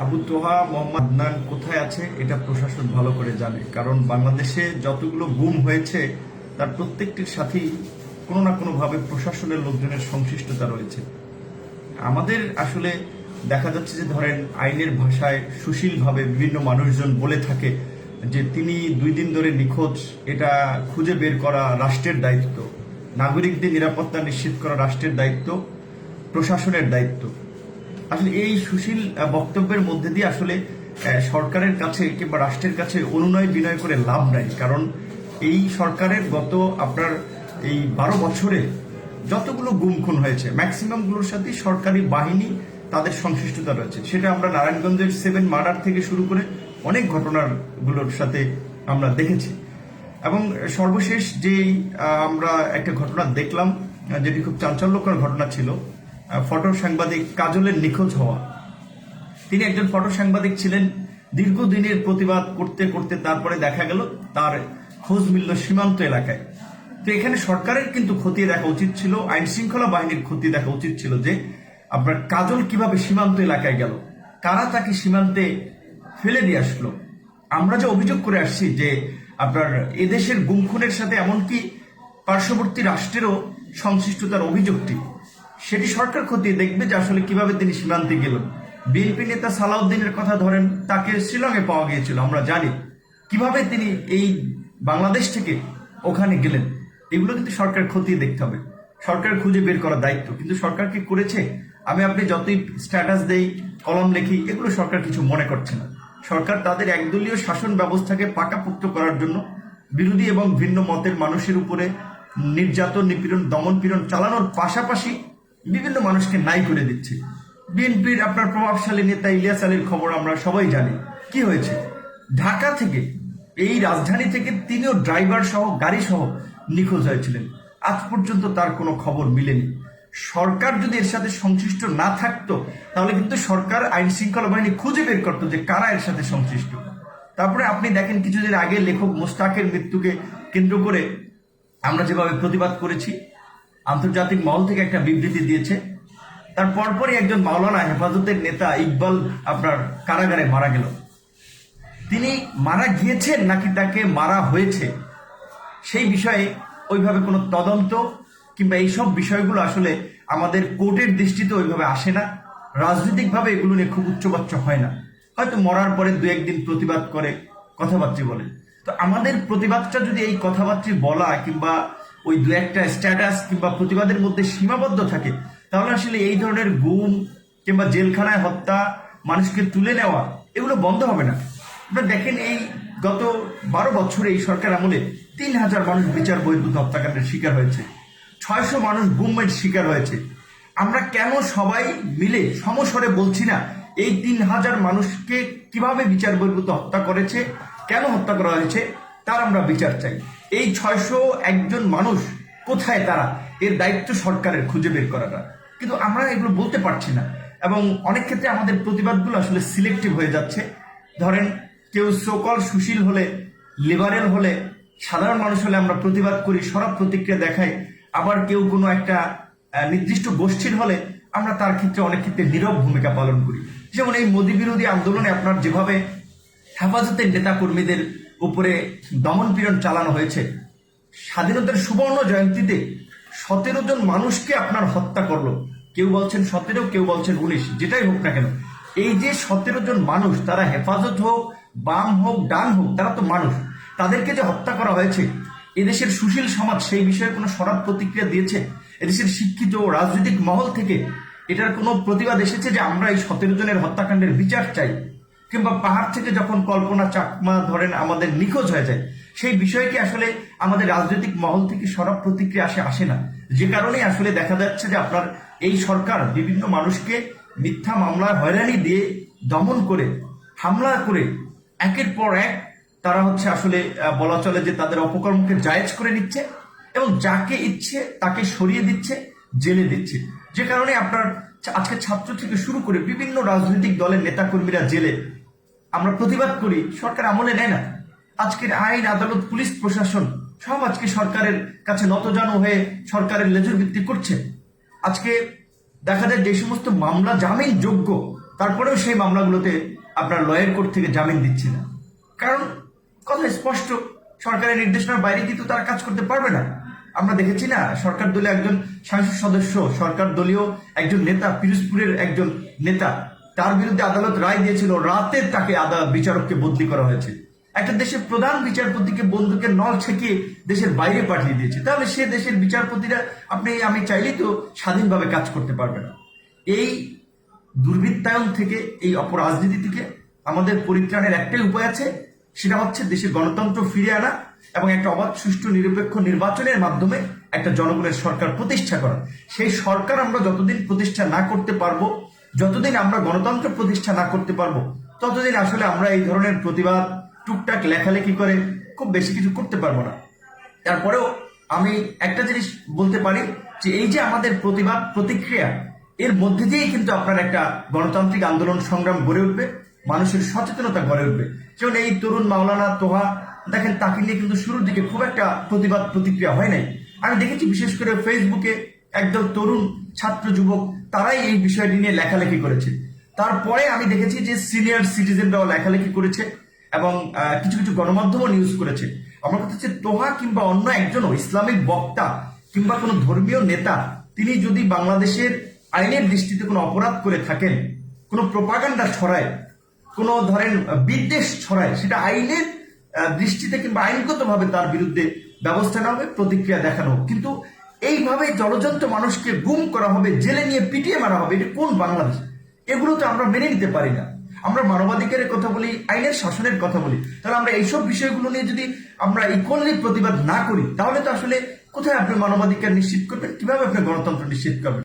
আবু তোহা মোহাম্মদ আদনান কোথায় আছে এটা প্রশাসন ভালো করে জানে, কারণ বাংলাদেশে যতগুলো গুম হয়েছে তার প্রত্যেকটির সাথেই কোনো না কোনোভাবে প্রশাসনের লোকজনের সংশ্লিষ্টতা রয়েছে। আমাদের আসলে দেখা যাচ্ছে যে ধরেন আইনের ভাষায় সুশীলভাবে বিভিন্ন মানুষজন বলে থাকে যে তিনি 2 দিন ধরে নিখোঁজ, এটা খুঁজে বের করা রাষ্ট্রের দায়িত্ব, নাগরিকদের নিরাপত্তা নিশ্চিত করা রাষ্ট্রের দায়িত্ব, প্রশাসনের দায়িত্ব। আসলে এই সুশীল বক্তব্যের মধ্যে দিয়ে আসলে সরকারের কাছে কিংবা রাষ্ট্রের কাছে অনুনয় বিনয় করে লাভ নাই, কারণ এই সরকারের গত আপনার এই 12 বছরে যতগুলো গুম খুন হয়েছে ম্যাক্সিমাম গুলোর সাথে সরকারি বাহিনী তাদের সংশ্লিষ্টতা রয়েছে। সেটা আমরা নারায়ণগঞ্জের 7 মার্ডার থেকে শুরু করে অনেক ঘটনাগুলোর সাথে আমরা দেখেছি। এবং সর্বশেষ যেই আমরা একটা ঘটনা দেখলাম, যেটি খুব চাঞ্চল্যকর ঘটনা ছিল, ফটো সাংবাদিক কাজলের নিখোঁজ হওয়া। তিনি একজন ফটো সাংবাদিক ছিলেন, দীর্ঘদিনের প্রতিবাদ করতে করতে তারপরে দেখা গেল তার খোঁজ মিলল সীমান্ত এলাকায়। তো এখানে সরকারের কিন্তু খতিয়ে দেখা উচিত ছিল, আইন শৃঙ্খলা বাহিনীর খতিয়ে দেখা উচিত ছিল যে আপনার কাজল কিভাবে সীমান্ত এলাকায় গেল, কারা তাকে সীমান্তে ফেলে দিয়ে আসলো। আমরা যে অভিযোগ করে আসছি যে আপনার এদেশের গুম খুনের সাথে এমনকি পার্শ্ববর্তী রাষ্ট্রেরও সংশ্লিষ্টতার অভিযোগটি, সেটি সরকার খতিয়ে দেখবে যে আসলে কিভাবে তিনি সীমান্তে গেলেন। বিএনপি নেতা সালাউদ্দিনের কথা ধরেন, তাকে শিলংয়ে পাওয়া গিয়েছিল, আমরা জানি কিভাবে তিনি এই বাংলাদেশ থেকে ওখানে গেলেন। এগুলো কিন্তু সরকার খতিয়ে দেখতে হবে, সরকার খুঁজে বের করার দায়িত্ব। কিন্তু সরকার কি করেছে? আমি আপনি যতই স্ট্যাটাস দেই, কলম লেখি, এগুলো সরকার কিছু মনে করছে না। সরকার তাদের একদলীয় শাসন ব্যবস্থাকে পাকাপোক্ত করার জন্য বিরোধী এবং ভিন্ন মতের মানুষের উপরে নির্যাতন, নিপীড়ন, দমন পীড়ন চালানোর পাশাপাশি বিভিন্ন মানুষকে নাই করে দিচ্ছে। বিএনপির আপনার প্রভাবশালী নেতা ইলিয়াস আলীর খবর আমরা সবাই জানি, কি হয়েছে। ঢাকা থেকে, এই রাজধানী থেকে তিনিও ড্রাইভার সহ গাড়ি সহ নিখোঁজ হয়েছিলেন। আজ পর্যন্ত তার কোনো খবর মিলেনি। সরকার যদি এর সাথে সংশ্লিষ্ট না থাকতো তাহলে কিন্তু সরকার আইন শৃঙ্খলা বাহিনী খুঁজে বের করতো যে কারা এর সাথে সংশ্লিষ্ট। তারপরে আপনি দেখেন কিছুদিন আগে লেখক মোস্তাকের মৃত্যুকে কেন্দ্র করে আমরা যেভাবে প্রতিবাদ করেছি, আন্তর্জাতিক মহল থেকে একটা বিবৃতি দিয়েছে। তার পরপরই একজন মাওলানা হেফাজতের নেতা ইকবাল আপনার কারাগারে মারা গেল। তিনি মারা গিয়েছেন নাকি তাকে মারা হয়েছে সেই বিষয়ে ওইভাবে কোনো তদন্ত কিংবা এইসব বিষয়গুলো আসলে আমাদের কোর্টের দৃষ্টিতে ওইভাবে আসে না। রাজনৈতিকভাবে এগুলো নিয়ে খুব উচ্চবাচ্য হয় না। হয়তো মরার পরে 2-1 দিন প্রতিবাদ করে, কথাবার্তা বলে। তো আমাদের প্রতিবাদটা যদি এই কথাবার্তা বলা কিংবা ওই 2-1টা স্ট্যাটাস কিংবা প্রতিবাদের মধ্যে সীমাবদ্ধ থাকে, তাহলে আসলে এই ধরনের গুম কিংবা জেলখানায় হত্যা, মানুষকে তুলে নেওয়া, এগুলো বন্ধ হবে না। আপনারা দেখেন এই গত 12 বছরে এই সরকার আমলে 3000 মানুষ বিচার বহির্ভূত হত্যাকাণ্ডের শিকার হয়েছে, 600 মানুষ গুমের শিকার হয়েছে। আমরা কেন সবাই মিলে সমস্বরে বলছি না এই 3000 মানুষকে কিভাবে বিচার বহির্ভূত হত্যা করেছে, কেন হত্যা করা হয়েছে, তার আমরা বিচার চাই। এই 601 মানুষ কোথায় তারা, এর দায়িত্ব সরকারের খুঁজে বের করাটা। কিন্তু আমরা এগুলো বলতে পারছি না, এবং অনেক ক্ষেত্রে আমাদের প্রতিবাদগুলো আসলে সিলেক্টিভ হয়ে যাচ্ছে। ধরেন কেউ সকল সুশীল হলে, লিবারেল হলে, সাধারণ মানুষ হলে আমরা প্রতিবাদ করি, সরব প্রতিক্রিয়া দেখাই। আবার কেউ কোনো একটা নির্দিষ্ট গোষ্ঠীর হলে আমরা তার ক্ষেত্রে অনেক ক্ষেত্রে নীরব ভূমিকা পালন করি। যেমন এই মোদী বিরোধী আন্দোলনে আপনার যেভাবে হেফাজতের নেতা কর্মীদের উপরে দমন পীড়ন চালানো হয়েছে, স্বাধীনতার সুবর্ণ জয়ন্তীতে 17 জন মানুষকে আপনার হত্যা করলো। কেউ বলছেন 17, কেউ বলছেন 19, যেটাই হোক না কেন, এই যে 17 জন মানুষ, তারা হেফাজত হোক, বাম হোক, ডান হোক, তারা তো মানুষ। তাদেরকে যে হত্যা করা হয়েছে, এদেশের সুশীল সমাজ সেই বিষয়ে কোনো সরব প্রতিক্রিয়া দিয়েছে? এদেশের শিক্ষিত রাজনৈতিক মহল থেকে এটার কোনো প্রতিবাদ এসেছে যে আমরা এই 17 জনের হত্যাকাণ্ডের বিচার চাই? কিংবা পাহাড় থেকে যখন কল্পনা চাকমা ধরেন আমাদের নিখোঁজ হয়ে যায়, সেই বিষয়টি আসলে আমাদের রাজনৈতিক মহল থেকে সরব প্রতিক্রিয়া আসে না। যে কারণে আসলে দেখা যাচ্ছে যে আপনার এই সরকার বিভিন্ন মানুষকে মিথ্যা মামলায় হয়রানি দিয়ে, দমন করে, হামলা করে একের পর এক তারা হচ্ছে আসলে বলা চলে যে তাদের অপকর্মকে জায়েজ করে নিচ্ছে, এবং যাকে ইচ্ছে তাকে সরিয়ে দিচ্ছে, জেলে দিচ্ছে। যে কারণে আপনার আজকে ছাত্র থেকে শুরু করে বিভিন্ন রাজনৈতিক দলের নেতাকর্মীরা জেলে। আমরা প্রতিবাদ করি, সরকার আমলে নেয় না। আজকের আইন, আদালত, পুলিশ প্রশাসন সব আজকে সরকারের কাছে নতজানু হয়ে সরকারের লেজুর ভিত্তি করছে। আজকে দেখা যায় যে সমস্ত মামলা জামিন যোগ্য, তারপরেও সেই মামলাগুলোতে আপনার লয়ার কোর্ট থেকে জামিন দিচ্ছে না। কারণ কথা স্পষ্ট, সরকারের নির্দেশনার বাইরে কিন্তু তারা কাজ করতে পারবে না। আমরা দেখেছি না, সরকার দলীয় একজন সংসদ সদস্য, সরকার দলীয় একজন নেতা, পিরোজপুরের একজন নেতা, তার বিরুদ্ধে আদালত রায় দিয়েছিল, রাতে তাকে বিচারককে বদলি করা হয়েছে। একটা দেশের প্রধান বিচারপতিকে বন্দুকের নল ছেঁকিয়ে দেশের বাইরে পাঠিয়ে দিয়েছে। তাহলে সে দেশের বিচারপতিরা আমি চাইলেই তো স্বাধীনভাবে কাজ করতে পারবে না। এই দুর্বৃত্তায়ন থেকে, এই অপরাজনীতি থেকে আমাদের পরিত্রাণের একটাই উপায় আছে, সেটা হচ্ছে দেশের গণতন্ত্র ফিরে আনা এবং একটা অবাধ, সুষ্ঠু, নিরপেক্ষ নির্বাচনের মাধ্যমে একটা জনগণের সরকার প্রতিষ্ঠা করা। সেই সরকার আমরা যতদিন প্রতিষ্ঠা না করতে পারবো, যতদিন আমরা গণতন্ত্র প্রতিষ্ঠা না করতে পারবো, ততদিন আসলে আমরা এই ধরনের প্রতিবাদ, টুকটাক লেখালেখি করে খুব বেশি কিছু করতে পারবো না। তারপরেও আমি একটা জিনিস বলতে পারি যে এই যে আমাদের প্রতিবাদ, প্রতিক্রিয়া, এর মধ্যে দিয়েই কিন্তু আপনার একটা গণতান্ত্রিক আন্দোলন সংগ্রাম গড়ে উঠবে, মানুষের সচেতনতা গড়ে উঠবে। যেমন এই তরুণ মাওলানা তোহা, দেখেন তাকে নিয়ে কিন্তু শুরুর দিকে খুব একটা প্রতিবাদ প্রতিক্রিয়া হয় নাই। আমি দেখেছি বিশেষ করে ফেসবুকে একদল তরুণ ছাত্র যুবক, তারাই এই বিষয়টি নিয়ে লেখালেখি করেছে। তারপরে আমি দেখেছি যে সিনিয়র সিটিজেনরাও লেখালেখি করেছে এবং কিছু কিছু গণমাধ্যমও নিউজ করেছে। আমার কথা হচ্ছে, তোহা কিংবা অন্য একজনও ইসলামিক বক্তা কিংবা কোনো ধর্মীয় নেতা, তিনি যদি বাংলাদেশের আইনের দৃষ্টিতে কোনো অপরাধ করে থাকেন, কোনো প্রোপাগান্ডা ছড়ায়, কোনো ধরেন বিদ্বেষ ছড়ায়, সেটা আইনের দৃষ্টিতে কিংবা আইনগতভাবে তার বিরুদ্ধে ব্যবস্থা নেওয়া হবে, প্রতিক্রিয়া দেখানো হবে। কিন্তু এইভাবে জলজন্ত মানুষকে গুম করা হবে, জেলে নিয়ে পিটিয়ে মারা হবে, এটা কোন বাংলাদেশ? এগুলো তো আমরা মেনে নিতে পারি না। আমরা মানবাধিকারের কথা বলি, আইনের শাসনের কথা বলি, তাহলে আমরা এইসব বিষয়গুলো নিয়ে যদি আমরা ইকুয়ালি প্রতিবাদ না করি, তাহলে তো আসলে কোথায় আপনি মানবাধিকার নিশ্চিত করবেন, কিভাবে আপনি গণতন্ত্র নিশ্চিত করবেন?